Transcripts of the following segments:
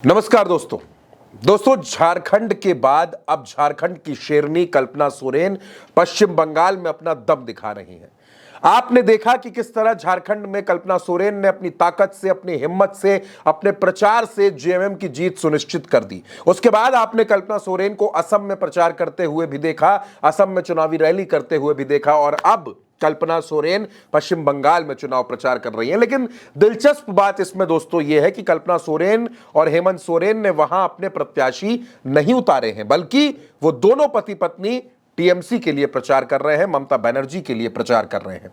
नमस्कार दोस्तों झारखंड के बाद अब झारखंड की शेरनी कल्पना सोरेन पश्चिम बंगाल में अपना दम दिखा रही हैं। आपने देखा कि किस तरह झारखंड में कल्पना सोरेन ने अपनी ताकत से, अपनी हिम्मत से, अपने प्रचार से जेएमएम की जीत सुनिश्चित कर दी। उसके बाद आपने कल्पना सोरेन को असम में प्रचार करते हुए भी देखा, असम में चुनावी रैली करते हुए भी देखा और अब कल्पना सोरेन पश्चिम बंगाल में चुनाव प्रचार कर रही हैं। लेकिन दिलचस्प बात इसमें दोस्तों यह है कि कल्पना सोरेन और हेमंत सोरेन ने वहां अपने प्रत्याशी नहीं उतारे हैं, बल्कि वो दोनों पति पत्नी टीएमसी के लिए प्रचार कर रहे हैं, ममता बनर्जी के लिए प्रचार कर रहे हैं।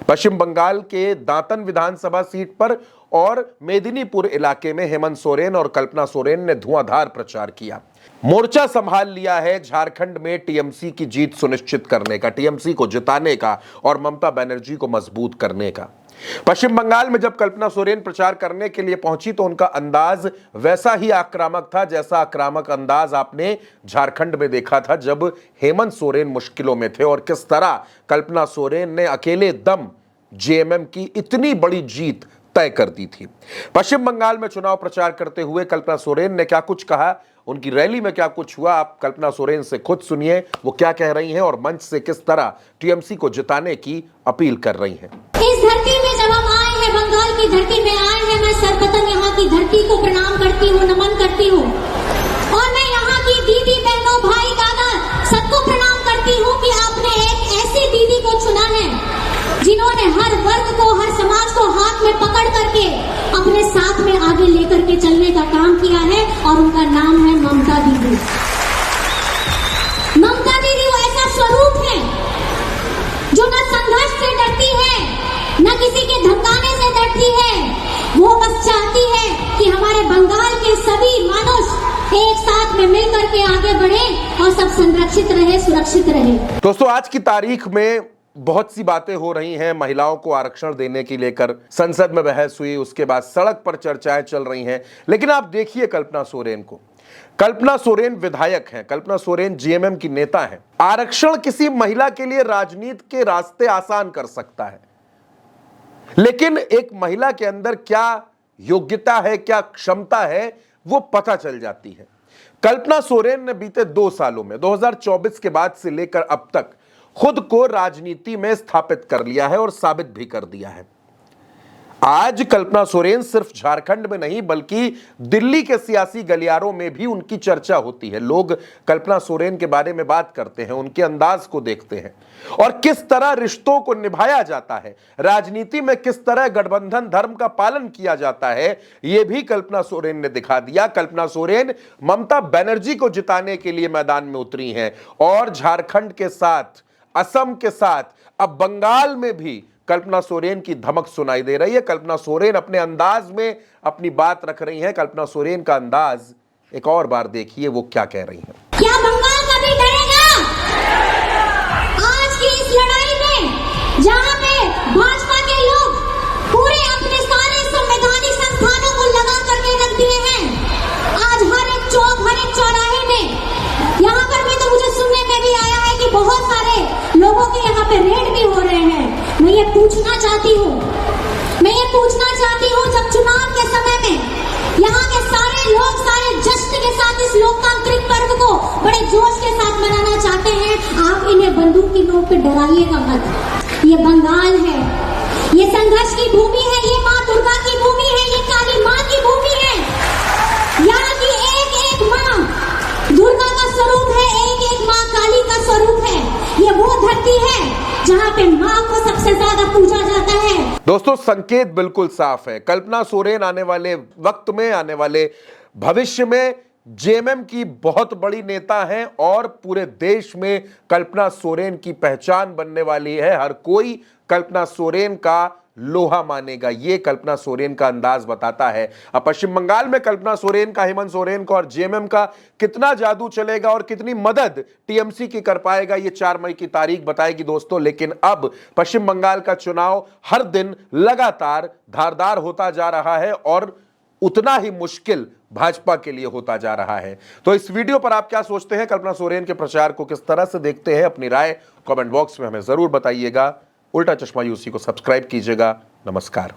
पश्चिम बंगाल के दांतन विधानसभा सीट पर और मेदिनीपुर इलाके में हेमंत सोरेन और कल्पना सोरेन ने धुआंधार प्रचार किया। मोर्चा संभाल लिया है झारखंड में टीएमसी की जीत सुनिश्चित करने का, टीएमसी को जिताने का और ममता बनर्जी को मजबूत करने का। पश्चिम बंगाल में जब कल्पना सोरेन प्रचार करने के लिए पहुंची तो उनका अंदाज वैसा ही आक्रामक था जैसा आक्रामक अंदाज आपने झारखंड में देखा था जब हेमंत सोरेन मुश्किलों में थे और किस तरह कल्पना सोरेन ने अकेले दम जेएमएम की इतनी बड़ी जीत तय कर दी थी। पश्चिम बंगाल में चुनाव प्रचार करते हुए कल्पना सोरेन ने क्या कुछ कहा, उनकी रैली में क्या कुछ हुआ, आप कल्पना सोरेन से खुद सुनिए वो क्या कह रही हैं और मंच से किस तरह टीएमसी को जिताने की अपील कर रही हैं। इस धरती में जब हम आए हैं, बंगाल की धरती में आए हैं, मैं सर्वप्रथम यहाँ की धरती को प्रणाम करती हूँ, नमन करती हूँ और मैं यहाँ की दीदी बहनों, भाई, दादा सबको प्रणाम करती हूँ कि आपने एक ऐसी दीदी को चुना है जिन्होंने हर वर्ग को, हर समाज को हाथ में पकड़ करके अपने साथ में आगे लेकर के चलने का काम किया है और उनका नाम है ममता दीदी। ममता दीदी वो ऐसा स्वरूप है जो न संघर्ष से डरती है, न किसी के धमकाने से डरती है। वो बस चाहती है कि हमारे बंगाल के सभी मनुष्य एक साथ में मिलकर के आगे बढ़े और सब संरक्षित रहे, सुरक्षित रहे। दोस्तों आज की तारीख में बहुत सी बातें हो रही हैं। महिलाओं को आरक्षण देने की लेकर संसद में बहस हुई, उसके बाद सड़क पर चर्चाएं चल रही हैं। लेकिन आप देखिए कल्पना सोरेन को, कल्पना सोरेन विधायक हैं, कल्पना सोरेन जेएमएम की नेता हैं। आरक्षण किसी महिला के लिए राजनीति के रास्ते आसान कर सकता है, लेकिन एक महिला के अंदर क्या योग्यता है, क्या क्षमता है, वो पता चल जाती है। कल्पना सोरेन ने बीते 2 सालों में 2024 के बाद से लेकर अब तक खुद को राजनीति में स्थापित कर लिया है और साबित भी कर दिया है। आज कल्पना सोरेन सिर्फ झारखंड में नहीं बल्कि दिल्ली के सियासी गलियारों में भी उनकी चर्चा होती है। लोग कल्पना सोरेन के बारे में बात करते हैं, उनके अंदाज को देखते हैं और किस तरह रिश्तों को निभाया जाता है, राजनीति में किस तरह गठबंधन धर्म का पालन किया जाता है, यह भी कल्पना सोरेन ने दिखा दिया। कल्पना सोरेन ममता बनर्जी को जिताने के लिए मैदान में उतरी हैं और झारखंड के साथ, असम के साथ अब बंगाल में भी कल्पना सोरेन की धमक सुनाई दे रही है। कल्पना सोरेन अपने अंदाज में अपनी बात रख रही हैं। कल्पना सोरेन का अंदाज एक और बार देखिए वो क्या कह रही हैं। क्या बंगाल कभी डरेगा? आज की इस लड़ाई में जहां पे भाजपा के लोग पूरे अपने सारे संवैधानिक संस्थानों को लगा करके रख दिए हैं, आज हर एक चौक, हर एक चौराहे में, यहाँ पर भी तो मुझे सुनने में भी आया है कि बहुत सारे लोगों के यहाँ पे रेड भी हो रहे हैं। मैं ये पूछना चाहती हूँ जब चुनाव के समय में यहाँ के सारे लोग सारे जश्न के साथ इस लोकतांत्रिक पर्व को बड़े जोश के साथ मनाना चाहते हैं, आप इन्हें बंदूक की नोक पे डराइएगा मत। ये बंगाल है, ये संघर्ष की भूमि है, ये माँ दुर्गा की भूमि है, ये काली माँ की भूमि है। यहाँ की एक एक माँ दुर्गा का स्वरूप है, एक एक माँ काली का स्वरूप है। ये वो धरती है जहाँ पे माँ को सबसे ज्यादा पूजा जाता है। दोस्तों संकेत बिल्कुल साफ है। कल्पना सोरेन आने वाले वक्त में, आने वाले भविष्य में जेएमएम की बहुत बड़ी नेता हैं और पूरे देश में कल्पना सोरेन की पहचान बनने वाली है। हर कोई कल्पना सोरेन का लोहा मानेगा, ये कल्पना सोरेन का अंदाज बताता है। अब पश्चिम बंगाल में कल्पना सोरेन का, हेमंत सोरेन का और जेएमएम का कितना जादू चलेगा और कितनी मदद टीएमसी की कर पाएगा, ये 4 मई की तारीख बताएगी दोस्तों। लेकिन अब पश्चिम बंगाल का चुनाव हर दिन लगातार धारदार होता जा रहा है और उतना ही मुश्किल भाजपा के लिए होता जा रहा है। तो इस वीडियो पर आप क्या सोचते हैं, कल्पना सोरेन के प्रचार को किस तरह से देखते हैं, अपनी राय कमेंट बॉक्स में हमें जरूर बताइएगा। उल्टा चश्मा यूसी को सब्सक्राइब कीजिएगा। नमस्कार।